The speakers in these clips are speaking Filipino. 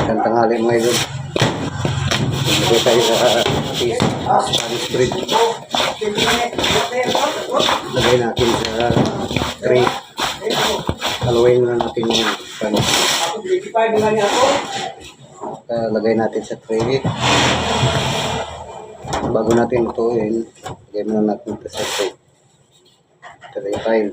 Magandang tanghali mga idol. Lagay tayo sa Spanish bread. Lagay natin sa tray. Haluin muna natin yung Spanish. Lagay natin sa tray. Bago natin ituin, lagay muna natin ito sa tray. Tray pile.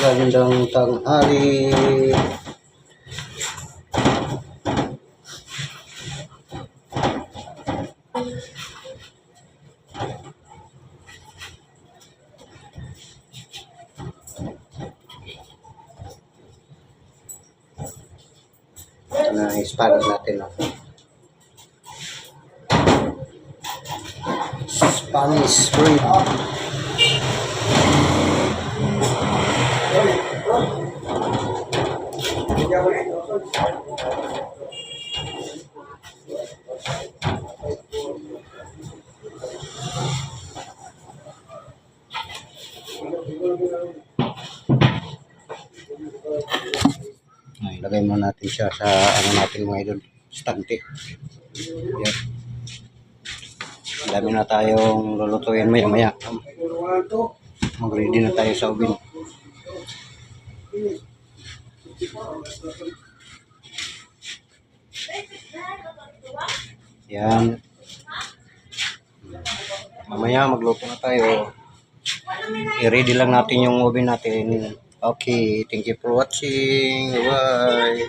Magandang tanghali. Ito na yung Spanish natin. Spanish bread. Lagay mo natin siya sa ano natin mga idol, stante. Yan. Dami na tayong lulutuin maya-maya. Mag-ready na tayo sa oven. Yan. Mamaya magluto na tayo. I-ready lang natin yung oven natin. Okay, thank you for watching. Bye.